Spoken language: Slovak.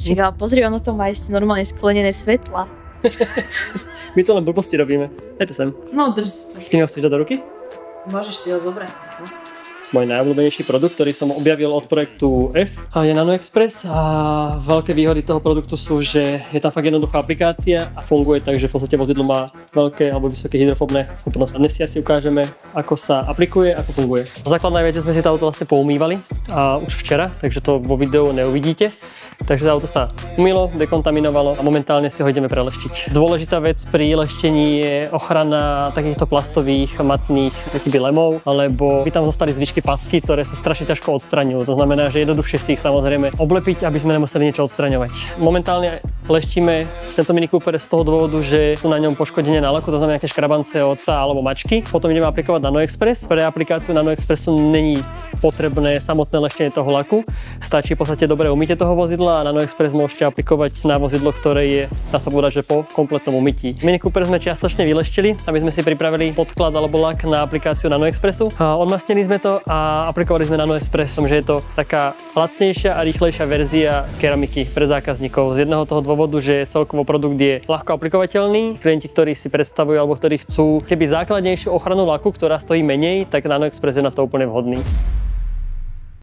Však ale pozri, ono to má ešte normálne sklenené svetla. My to len blbosti robíme. Daj to sem. No, drž si to. Ty ho chceš dať do ruky? Môžeš si ho zobrať. No? Môj najobľúbenejší produkt, ktorý som objavil od projektu F, je NanoExpress a veľké výhody toho produktu sú, že je tam fakt jednoduchá aplikácia a funguje tak, že v podstate vozidlo má veľké alebo vysoké hydrofobné schopnosti. Dnes si ukážeme, ako sa aplikuje, ako funguje. Základná vec, že sme si to auto vlastne poumývali už včera, takže to vo videu neuvidíte. Takže auto sa umylo, dekontaminovalo a momentálne si ho ideme preleštiť. Dôležitá vec pri leštení je ochrana takýchto plastových matných lemov, lebo by tam zostali zvyšky pasky, ktoré sa strašne ťažko odstraňujú. To znamená, že jednoduchšie si ich samozrejme oblepiť, aby sme nemuseli niečo odstraňovať. Momentálne leštíme tento Mini Cooper z toho dôvodu, že sú na ňom poškodenie na laku, to znamená nejaké škrabance od psa alebo mačky. Potom ideme aplikovať NanoExpress. Pre aplikáciu NanoExpressu není potrebné samotné leštenie toho laku. Stačí v podstate dobré umytie toho vozidla a NanoExpress môžete aplikovať na vozidlo, ktoré je, dá sa povedať, že po kompletnom umytí. Mini Cooper sme čiastočne vyleštili, aby sme si pripravili podklad alebo lak na aplikáciu NanoExpressu. Odmastnili sme to a aplikovali sme NanoExpressom, že je to taká lacnejšia a rýchlejšia verzia keramiky pre zákazníkov. Z jedného toho dôvodu, že celkovo produkt je ľahko aplikovateľný. Klienti, ktorí si predstavujú alebo ktorí chcú keby základnejšiu ochranu laku, ktorá stojí menej, tak NanoExpress je na to úplne vhodný.